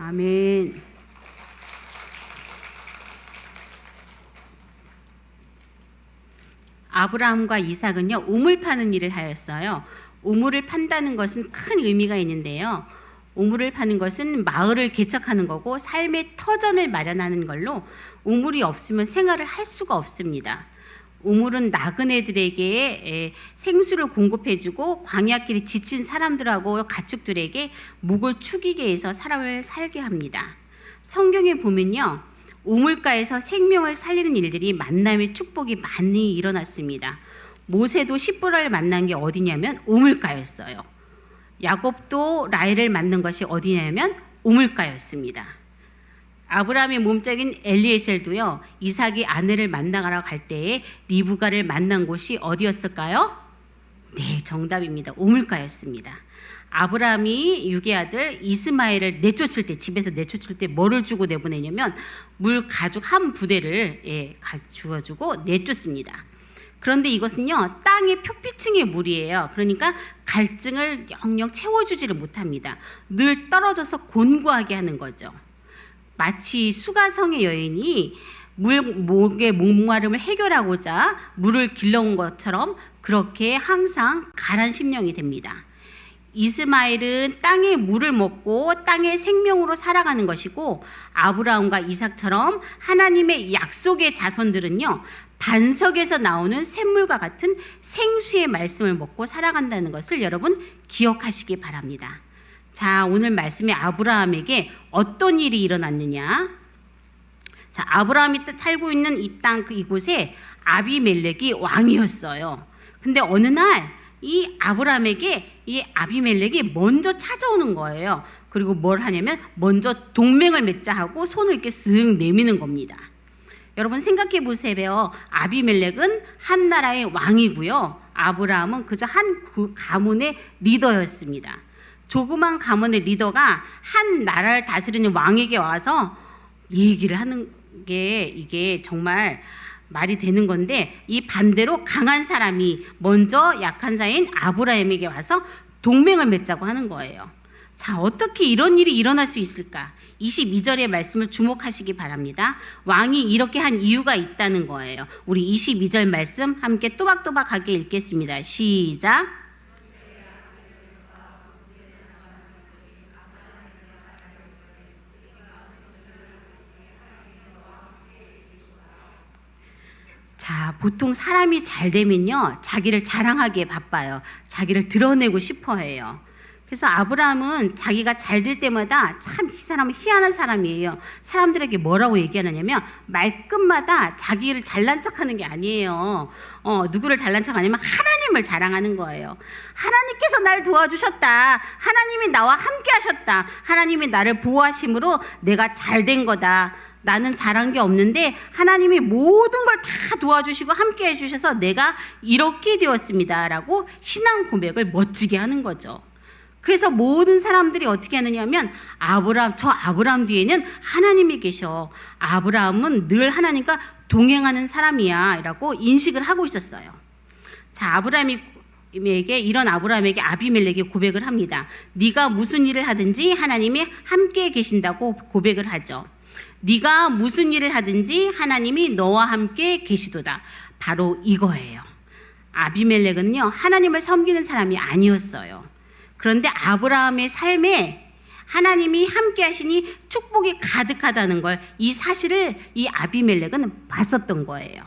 아멘. 아브라함과 이삭은요, 우물 파는 일을 하였어요. 우물을 판다는 것은 큰 의미가 있는데요. 우물을 파는 것은 마을을 개척하는 거고 삶의 터전을 마련하는 걸로 우물이 없으면 생활을 할 수가 없습니다. 우물은 나그네들에게 생수를 공급해주고 광야길에 지친 사람들하고 가축들에게 목을 축이게 해서 사람을 살게 합니다. 성경에 보면요, 우물가에서 생명을 살리는 일들이 만남의 축복이 많이 일어났습니다. 모세도 십보라를 만난 게 어디냐면 우물가였어요. 야곱도 라헬을 만난 것이 어디냐면 우물가였습니다. 아브라함의 몸짝인 엘리에셀도요, 이삭이 아내를 만나러 갈 때에 리브가를 만난 곳이 어디였을까요? 네, 정답입니다. 우물가였습니다. 아브라함이 육의 아들 이스마엘을 내쫓을 때, 집에서 내쫓을 때 뭐를 주고 내보내냐면 물 가죽 한 부대를 주어주고 내쫓습니다. 그런데 이것은요, 땅의 표피층의 물이에요. 그러니까 갈증을 영영 채워주지를 못합니다. 늘 떨어져서 곤고하게 하는 거죠. 마치 수가성의 여인이 목의 목마름을 해결하고자 물을 길러온 것처럼 그렇게 항상 가란 심령이 됩니다. 이스마엘은 땅의 물을 먹고 땅의 생명으로 살아가는 것이고, 아브라함과 이삭처럼 하나님의 약속의 자손들은요, 반석에서 나오는 샘물과 같은 생수의 말씀을 먹고 살아간다는 것을 여러분 기억하시기 바랍니다. 자, 오늘 말씀에 아브라함에게 어떤 일이 일어났느냐? 자, 아브라함이 살고 있는 이 땅 이곳에 아비멜렉이 왕이었어요. 근데 어느 날 이 아브라함에게 이 아비멜렉이 먼저 찾아오는 거예요. 그리고 뭘 하냐면 먼저 동맹을 맺자 하고 손을 이렇게 쓱 내미는 겁니다. 여러분 생각해 보세요. 아비멜렉은 한 나라의 왕이고요. 아브라함은 그저 한 가문의 리더였습니다. 조그만 가문의 리더가 한 나라를 다스리는 왕에게 와서 얘기를 하는 게 이게 정말 말이 되는 건데, 이 반대로 강한 사람이 먼저 약한 자인 아브라함에게 와서 동맹을 맺자고 하는 거예요. 자, 어떻게 이런 일이 일어날 수 있을까? 22절의 말씀을 주목하시기 바랍니다. 왕이 이렇게 한 이유가 있다는 거예요. 우리 22절 말씀 함께 또박또박하게 읽겠습니다. 시작. 자, 보통 사람이 잘 되면요, 자기를 자랑하기에 바빠요. 자기를 드러내고 싶어 해요. 그래서 아브라함은 자기가 잘 될 때마다 참 이 사람은 희한한 사람이에요. 사람들에게 뭐라고 얘기하느냐면 말끝마다 자기를 잘난 척하는 게 아니에요. 누구를 잘난 척하냐면 하나님을 자랑하는 거예요. 하나님께서 날 도와주셨다. 하나님이 나와 함께 하셨다. 하나님이 나를 보호하심으로 내가 잘 된 거다. 나는 잘한 게 없는데 하나님이 모든 걸 다 도와주시고 함께 해주셔서 내가 이렇게 되었습니다 라고 신앙 고백을 멋지게 하는 거죠. 그래서 모든 사람들이 어떻게 하느냐면 저 아브라함 뒤에는 하나님이 계셔. 아브라함은 늘 하나님과 동행하는 사람이야 라고 인식을 하고 있었어요. 자, 이런 아브라함에게 아비멜렉이 고백을 합니다. 네가 무슨 일을 하든지 하나님이 함께 계신다고 고백을 하죠. 네가 무슨 일을 하든지 하나님이 너와 함께 계시도다. 바로 이거예요. 아비멜렉은요, 하나님을 섬기는 사람이 아니었어요. 그런데 아브라함의 삶에 하나님이 함께 하시니 축복이 가득하다는 걸, 이 사실을 이 아비멜렉은 봤었던 거예요.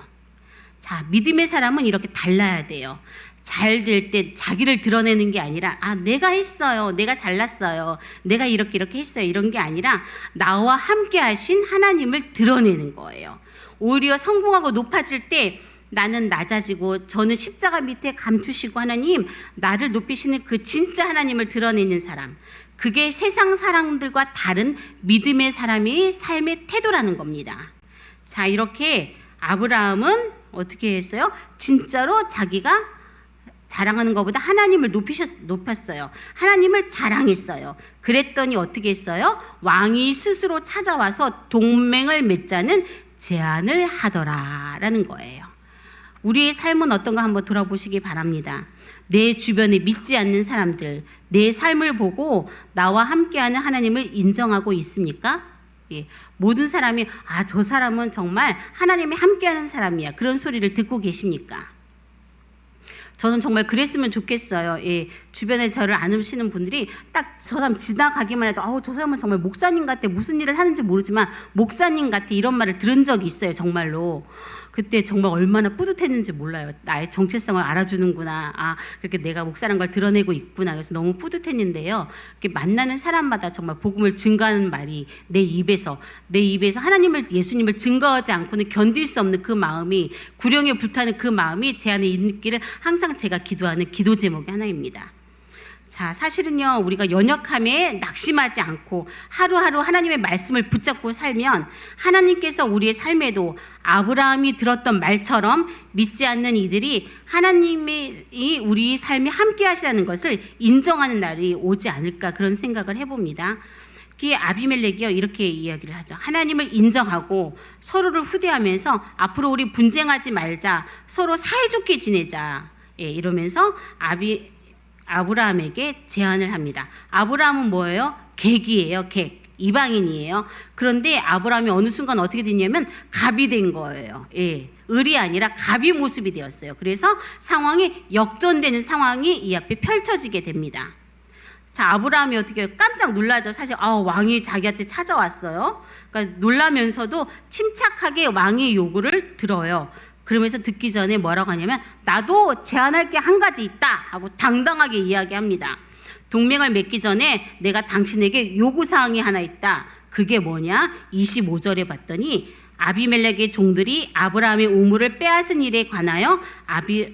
자, 믿음의 사람은 이렇게 달라야 돼요. 잘 될 때 자기를 드러내는 게 아니라 내가 했어요. 내가 잘났어요. 내가 이렇게 했어요. 이런 게 아니라 나와 함께 하신 하나님을 드러내는 거예요. 오히려 성공하고 높아질 때 나는 낮아지고 저는 십자가 밑에 감추시고 하나님 나를 높이시는 그 진짜 하나님을 드러내는 사람, 그게 세상 사람들과 다른 믿음의 사람의 삶의 태도라는 겁니다. 자, 이렇게 아브라함은 어떻게 했어요? 진짜로 자기가 자랑하는 것보다 하나님을 높였어요. 하나님을 자랑했어요. 그랬더니 어떻게 했어요? 왕이 스스로 찾아와서 동맹을 맺자는 제안을 하더라라는 거예요. 우리의 삶은 어떤가 한번 돌아보시기 바랍니다. 내 주변에 믿지 않는 사람들, 내 삶을 보고 나와 함께하는 하나님을 인정하고 있습니까? 예, 모든 사람이 저 사람은 정말 하나님이 함께하는 사람이야, 그런 소리를 듣고 계십니까? 저는 정말 그랬으면 좋겠어요. 예, 주변에 저를 아시는 분들이 딱 저 사람 지나가기만 해도 저 사람은 정말 목사님 같아, 무슨 일을 하는지 모르지만 목사님 같아, 이런 말을 들은 적이 있어요. 정말로. 그때 정말 얼마나 뿌듯했는지 몰라요. 나의 정체성을 알아주는구나. 그렇게 내가 목사라는 걸 드러내고 있구나. 그래서 너무 뿌듯했는데요. 이렇게 만나는 사람마다 정말 복음을 증거하는 말이 내 입에서 하나님을, 예수님을 증거하지 않고는 견딜 수 없는 그 마음이, 구령에 불타는 그 마음이 제 안에 있기를 항상 제가 기도하는 기도 제목이 하나입니다. 자, 사실은요, 우리가 연약함에 낙심하지 않고 하루하루 하나님의 말씀을 붙잡고 살면 하나님께서 우리의 삶에도 아브라함이 들었던 말처럼 믿지 않는 이들이 하나님이 우리 삶에 함께 하시다는 것을 인정하는 날이 오지 않을까, 그런 생각을 해봅니다. 아비멜렉이요, 이렇게 이야기를 하죠. 하나님을 인정하고 서로를 후대하면서 앞으로 우리 분쟁하지 말자, 서로 사이좋게 지내자, 이러면서 아브라함에게 제안을 합니다. 아브라함은 뭐예요? 객이에요. 객. 이방인이에요. 그런데 아브라함이 어느 순간 어떻게 됐냐면 갑이 된 거예요. 을이 아니라 갑이 모습이 되었어요. 그래서 상황이 역전되는 상황이 이 앞에 펼쳐지게 됩니다. 자, 아브라함이 어떻게 깜짝 놀라죠. 사실 왕이 자기한테 찾아왔어요. 그러니까 놀라면서도 침착하게 왕의 요구를 들어요. 그러면서 듣기 전에 뭐라고 하냐면 나도 제안할 게 한 가지 있다 하고 당당하게 이야기합니다. 동맹을 맺기 전에 내가 당신에게 요구사항이 하나 있다. 그게 뭐냐? 25절에 봤더니 아비멜렉의 종들이 아브라함의 우물을 빼앗은 일에 관하여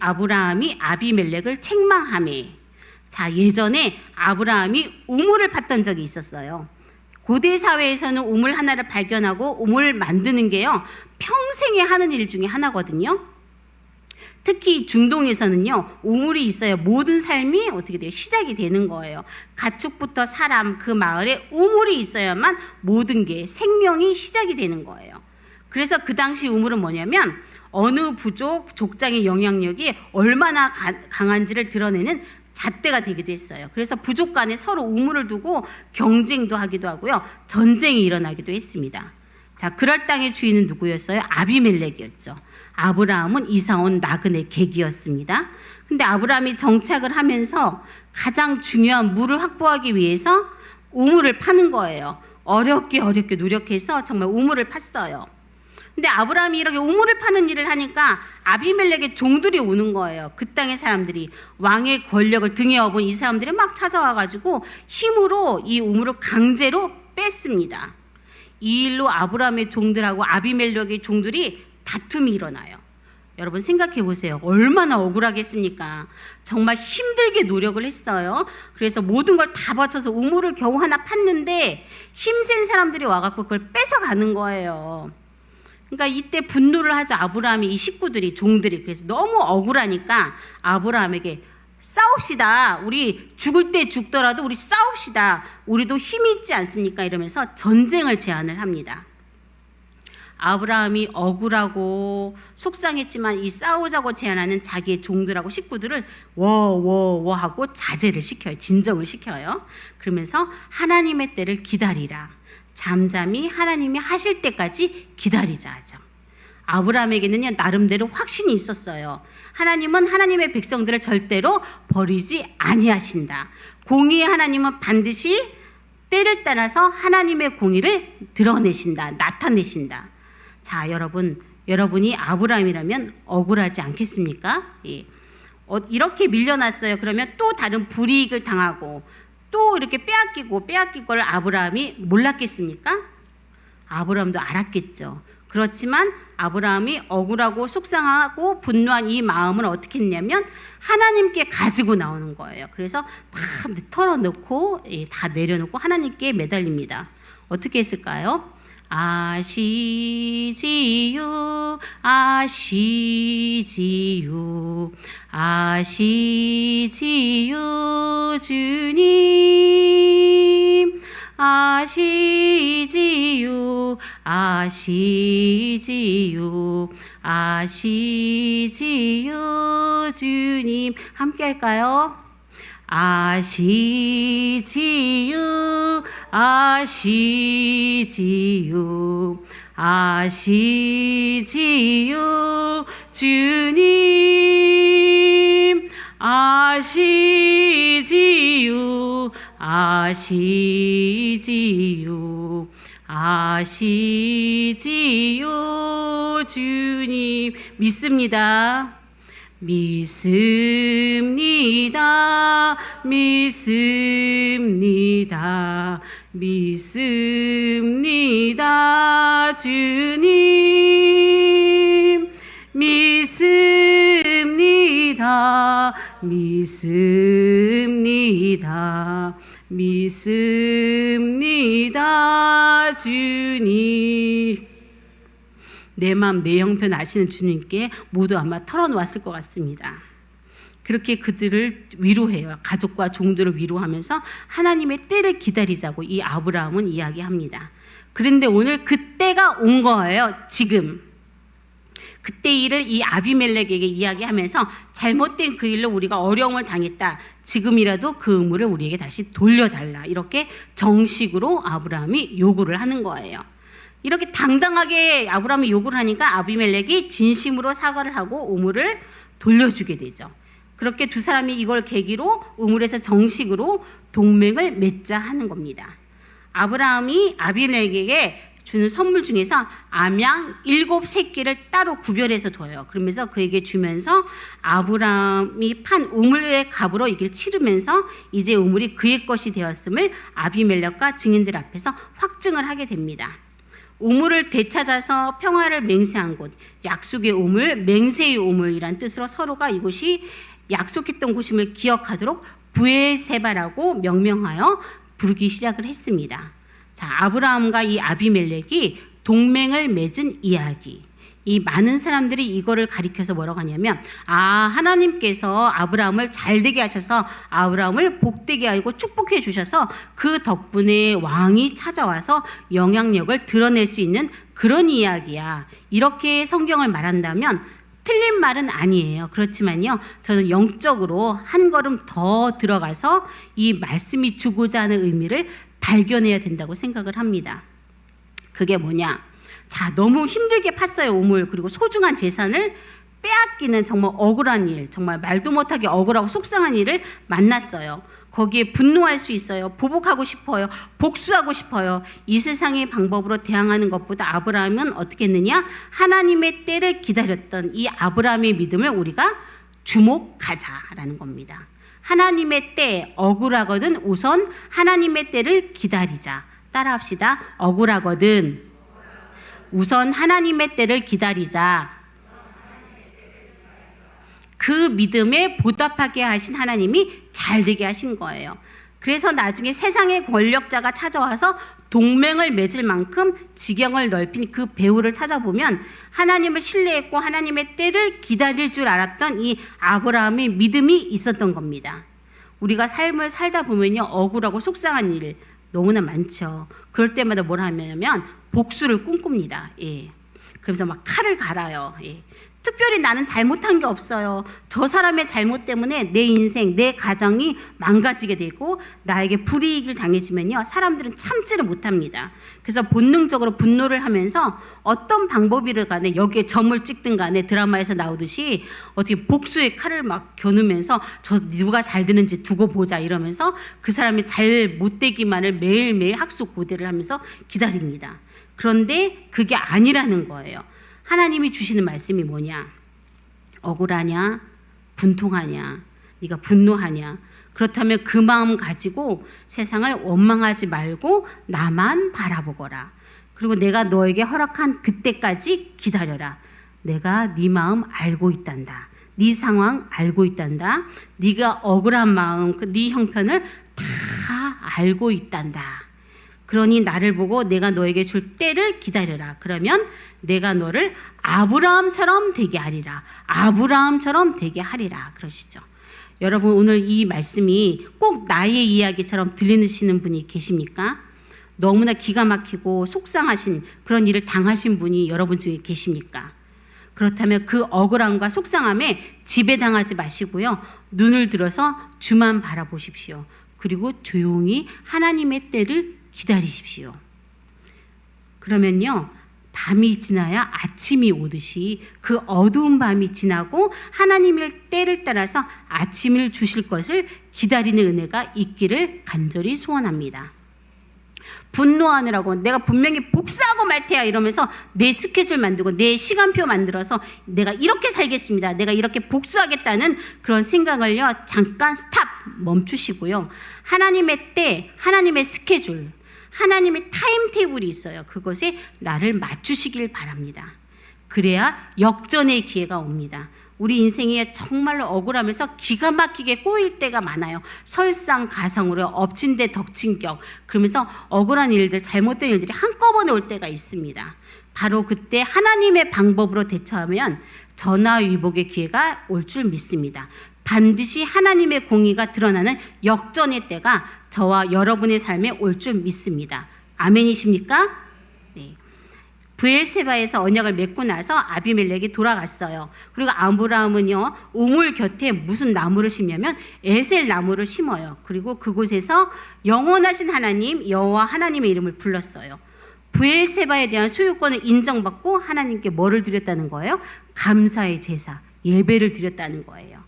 아브라함이 아비멜렉을 책망하매. 자, 예전에 아브라함이 우물을 팠던 적이 있었어요. 고대 사회에서는 우물 하나를 발견하고 우물을 만드는 게요, 평생에 하는 일 중에 하나거든요. 특히 중동에서는요, 우물이 있어야 모든 삶이 어떻게 돼요? 시작이 되는 거예요. 가축부터 사람, 그 마을에 우물이 있어야만 모든 게, 생명이 시작이 되는 거예요. 그래서 그 당시 우물은 뭐냐면 어느 부족, 족장의 영향력이 얼마나 강한지를 드러내는 잣대가 되기도 했어요. 그래서 부족 간에 서로 우물을 두고 경쟁도 하기도 하고요, 전쟁이 일어나기도 했습니다. 자, 그럴 땅의 주인은 누구였어요? 아비멜렉이었죠. 아브라함은 이사온 나그네 객이었습니다. 근데 아브라함이 정착을 하면서 가장 중요한 물을 확보하기 위해서 우물을 파는 거예요. 어렵게 노력해서 정말 우물을 팠어요. 근데 아브라함이 이렇게 우물을 파는 일을 하니까 아비멜렉의 종들이 오는 거예요. 그 땅의 사람들이, 왕의 권력을 등에 업은 이 사람들이 막 찾아와가지고 힘으로 이 우물을 강제로 뺐습니다. 이 일로 아브라함의 종들하고 아비멜렉의 종들이 다툼이 일어나요. 여러분 생각해 보세요. 얼마나 억울하겠습니까? 정말 힘들게 노력을 했어요. 그래서 모든 걸 다 바쳐서 우물을 겨우 하나 팠는데 힘센 사람들이 와갖고 그걸 뺏어가는 거예요. 그러니까 이때 분노를 하죠. 아브라함이, 이 식구들이, 종들이. 그래서 너무 억울하니까 아브라함에게 싸웁시다. 우리 죽을 때 죽더라도 우리 싸웁시다. 우리도 힘이 있지 않습니까? 이러면서 전쟁을 제안을 합니다. 아브라함이 억울하고 속상했지만 이 싸우자고 제안하는 자기의 종들하고 식구들을 워워워 하고 자제를 시켜요. 진정을 시켜요. 그러면서 하나님의 때를 기다리라. 잠잠히 하나님이 하실 때까지 기다리자 하죠. 아브라함에게는요, 나름대로 확신이 있었어요. 하나님은 하나님의 백성들을 절대로 버리지 아니하신다. 공의의 하나님은 반드시 때를 따라서 하나님의 공의를 드러내신다, 나타내신다. 자, 여러분이 아브라함이라면 억울하지 않겠습니까? 예. 이렇게 밀려났어요. 그러면 또 다른 불이익을 당하고 또 이렇게 빼앗긴 걸 아브라함이 몰랐겠습니까? 아브라함도 알았겠죠. 그렇지만 아브라함이 억울하고 속상하고 분노한 이 마음을 어떻게 했냐면 하나님께 가지고 나오는 거예요. 그래서 다 털어놓고 다 내려놓고 하나님께 매달립니다. 어떻게 했을까요? 아시지요, 아시지요, 아시지요, 주님. 아시지요, 아시지요, 아시지요, 주님. 함께 할까요? 아시지요 아시지요 아시지요 주님 아시지요 아시지요 아시지요 주님 믿습니다. 믿습니다. 믿습니다. 믿습니다. 주님 믿습니다. 믿습니다. 믿습니다. 주님 내 마음 내 형편 아시는 주님께 모두 아마 털어놓았을 것 같습니다. 그렇게 그들을 위로해요. 가족과 종들을 위로하면서 하나님의 때를 기다리자고 이 아브라함은 이야기합니다. 그런데 오늘 그 때가 온 거예요. 지금 그때 일을 이 아비멜렉에게 이야기하면서 잘못된 그 일로 우리가 어려움을 당했다. 지금이라도 그 의무를 우리에게 다시 돌려달라. 이렇게 정식으로 아브라함이 요구를 하는 거예요. 이렇게 당당하게 아브라함이 요구를 하니까 아비멜렉이 진심으로 사과를 하고 우물을 돌려주게 되죠. 그렇게 두 사람이 이걸 계기로 우물에서 정식으로 동맹을 맺자 하는 겁니다. 아브라함이 아비멜렉에게 주는 선물 중에서 암양 7새끼를 따로 구별해서 둬요. 그러면서 그에게 주면서 아브라함이 판 우물의 값으로 이걸 치르면서 이제 우물이 그의 것이 되었음을 아비멜렉과 증인들 앞에서 확증을 하게 됩니다. 우물을 되찾아서 평화를 맹세한 곳, 약속의 우물, 맹세의 우물이란 뜻으로 서로가 이곳이 약속했던 곳임을 기억하도록 부엘세바라고 명명하여 부르기 시작을 했습니다. 자, 아브라함과 이 아비멜렉이 동맹을 맺은 이야기. 이 많은 사람들이 이거를 가리켜서 뭐라고 하냐면 하나님께서 아브라함을 잘되게 하셔서 아브라함을 복되게 하고 축복해 주셔서 그 덕분에 왕이 찾아와서 영향력을 드러낼 수 있는 그런 이야기야. 이렇게 성경을 말한다면 틀린 말은 아니에요. 그렇지만요, 저는 영적으로 한 걸음 더 들어가서 이 말씀이 주고자 하는 의미를 발견해야 된다고 생각을 합니다. 그게 뭐냐? 자, 너무 힘들게 팠어요, 우물. 그리고 소중한 재산을 빼앗기는 정말 억울한 일, 정말 말도 못하게 억울하고 속상한 일을 만났어요. 거기에 분노할 수 있어요. 보복하고 싶어요. 복수하고 싶어요. 이 세상의 방법으로 대항하는 것보다 아브라함은 어떻게 했느냐? 하나님의 때를 기다렸던 이 아브라함의 믿음을 우리가 주목하자라는 겁니다. 하나님의 때, 억울하거든 우선 하나님의 때를 기다리자. 따라합시다. 억울하거든 우선 하나님의 때를 기다리자. 그 믿음에 보답하게 하신 하나님이 잘되게 하신 거예요. 그래서 나중에 세상의 권력자가 찾아와서 동맹을 맺을 만큼 지경을 넓힌 그 배후를 찾아보면 하나님을 신뢰했고 하나님의 때를 기다릴 줄 알았던 이 아브라함의 믿음이 있었던 겁니다. 우리가 삶을 살다 보면요, 억울하고 속상한 일 너무나 많죠. 그럴 때마다 뭘 하냐면 복수를 꿈꿉니다. 예. 그러면서 막 칼을 갈아요. 예. 특별히 나는 잘못한 게 없어요. 저 사람의 잘못 때문에 내 인생, 내 가정이 망가지게 되고 나에게 불이익을 당해지면요, 사람들은 참지를 못합니다. 그래서 본능적으로 분노를 하면서 어떤 방법이든 간에 여기에 점을 찍든 간에 드라마에서 나오듯이 어떻게 복수의 칼을 막 겨누면서 저 누가 잘 되는지 두고 보자 이러면서 그 사람이 잘 못되기만을 매일매일 학수고대를 하면서 기다립니다. 그런데 그게 아니라는 거예요. 하나님이 주시는 말씀이 뭐냐? 억울하냐? 분통하냐? 네가 분노하냐? 그렇다면 그 마음 가지고 세상을 원망하지 말고 나만 바라보거라. 그리고 내가 너에게 허락한 그때까지 기다려라. 내가 네 마음 알고 있단다. 네 상황 알고 있단다. 네가 억울한 마음, 네 형편을 다 알고 있단다. 그러니 나를 보고 내가 너에게 줄 때를 기다려라. 그러면 내가 너를 아브라함처럼 되게 하리라. 아브라함처럼 되게 하리라. 그러시죠. 여러분, 오늘 이 말씀이 꼭 나의 이야기처럼 들리시는 분이 계십니까? 너무나 기가 막히고 속상하신 그런 일을 당하신 분이 여러분 중에 계십니까? 그렇다면 그 억울함과 속상함에 지배당하지 마시고요. 눈을 들어서 주만 바라보십시오. 그리고 조용히 하나님의 때를 기다리십시오. 그러면요, 밤이 지나야 아침이 오듯이 그 어두운 밤이 지나고 하나님의 때를 따라서 아침을 주실 것을 기다리는 은혜가 있기를 간절히 소원합니다. 분노하느라고 내가 분명히 복수하고 말 테야 이러면서 내 스케줄 만들고 내 시간표 만들어서 내가 이렇게 살겠습니다, 내가 이렇게 복수하겠다는 그런 생각을요, 잠깐 스탑 멈추시고요. 하나님의 때, 하나님의 스케줄, 하나님의 타임테이블이 있어요. 그것에 나를 맞추시길 바랍니다. 그래야 역전의 기회가 옵니다. 우리 인생에 정말로 억울하면서 기가 막히게 꼬일 때가 많아요. 설상가상으로 엎친 데 덕친 격, 그러면서 억울한 일들, 잘못된 일들이 한꺼번에 올 때가 있습니다. 바로 그때 하나님의 방법으로 대처하면 전화위복의 기회가 올 줄 믿습니다. 반드시 하나님의 공의가 드러나는 역전의 때가 저와 여러분의 삶에 올 줄 믿습니다. 아멘이십니까? 네. 브엘세바에서 언약을 맺고 나서 아비멜렉이 돌아갔어요. 그리고 아브라함은요, 우물 곁에 무슨 나무를 심냐면 에셀 나무를 심어요. 그리고 그곳에서 영원하신 하나님 여호와 하나님의 이름을 불렀어요. 브엘세바에 대한 소유권을 인정받고 하나님께 뭐를 드렸다는 거예요? 감사의 제사, 예배를 드렸다는 거예요.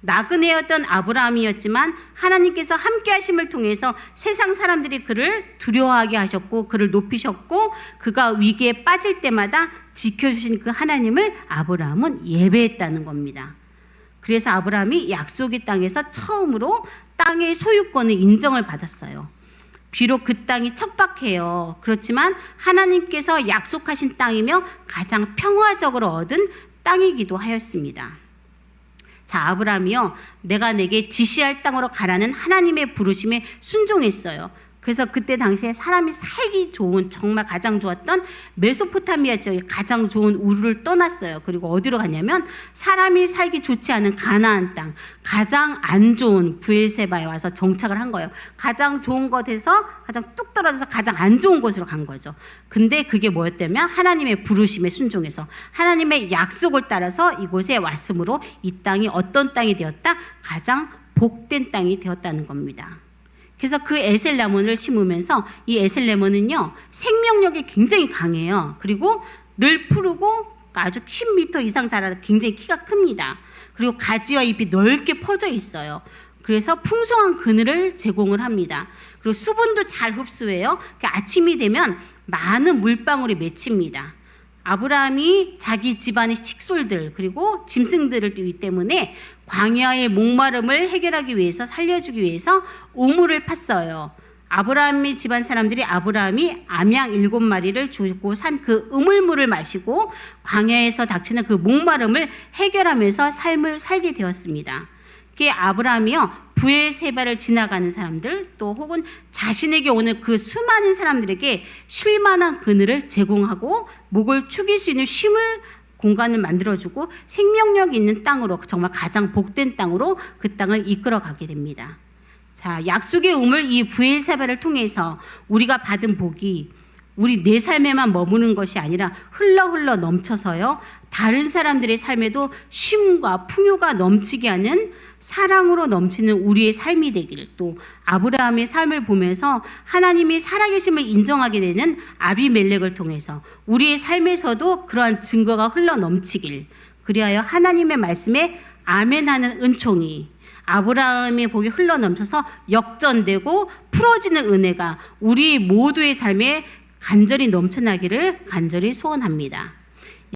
나그네였던 아브라함이었지만 하나님께서 함께 하심을 통해서 세상 사람들이 그를 두려워하게 하셨고 그를 높이셨고 그가 위기에 빠질 때마다 지켜주신 그 하나님을 아브라함은 예배했다는 겁니다. 그래서 아브라함이 약속의 땅에서 처음으로 땅의 소유권의 인정을 받았어요. 비록 그 땅이 척박해요. 그렇지만 하나님께서 약속하신 땅이며 가장 평화적으로 얻은 땅이기도 하였습니다. 자, 아브라함이요, 내가 내게 지시할 땅으로 가라는 하나님의 부르심에 순종했어요. 그래서 그때 당시에 사람이 살기 좋은, 정말 가장 좋았던 메소포타미아 지역에 가장 좋은 우르를 떠났어요. 그리고 어디로 갔냐면 사람이 살기 좋지 않은 가나안 땅, 가장 안 좋은 브엘세바에 와서 정착을 한 거예요. 가장 좋은 곳에서 가장 뚝 떨어져서 가장 안 좋은 곳으로 간 거죠. 근데 그게 뭐였다면 하나님의 부르심에 순종해서 하나님의 약속을 따라서 이곳에 왔으므로 이 땅이 어떤 땅이 되었다? 가장 복된 땅이 되었다는 겁니다. 그래서 그 에셀 레몬을 심으면서 이 에셀 레몬은요, 생명력이 굉장히 강해요. 그리고 늘 푸르고 아주 10m 이상 자라서 굉장히 키가 큽니다. 그리고 가지와 잎이 넓게 퍼져 있어요. 그래서 풍성한 그늘을 제공을 합니다. 그리고 수분도 잘 흡수해요. 아침이 되면 많은 물방울이 맺힙니다. 아브라함이 자기 집안의 식솔들 그리고 짐승들을 뛰기 때문에 광야의 목마름을 해결하기 위해서, 살려주기 위해서 우물을 팠어요. 아브라함의 집안 사람들이 아브라함이 암양 7마리를 주고 산 그 우물물을 마시고 광야에서 닥치는 그 목마름을 해결하면서 삶을 살게 되었습니다. 그게 아브라함이요, 브엘세바를 지나가는 사람들 또 혹은 자신에게 오는 그 수많은 사람들에게 쉴 만한 그늘을 제공하고 목을 축일 수 있는 쉼을 공간을 만들어주고 생명력 있는 땅으로, 정말 가장 복된 땅으로 그 땅을 이끌어가게 됩니다. 자, 약속의 우물 이 브엘세바를 통해서 우리가 받은 복이 우리 내 삶에만 머무는 것이 아니라 흘러 넘쳐서요, 다른 사람들의 삶에도 쉼과 풍요가 넘치게 하는 사랑으로 넘치는 우리의 삶이 되길, 또 아브라함의 삶을 보면서 하나님이 살아계심을 인정하게 되는 아비멜렉을 통해서 우리의 삶에서도 그러한 증거가 흘러 넘치길, 그리하여 하나님의 말씀에 아멘하는 은총이 아브라함의 복이 흘러 넘쳐서 역전되고 풀어지는 은혜가 우리 모두의 삶에 간절히 넘쳐나기를 간절히 소원합니다.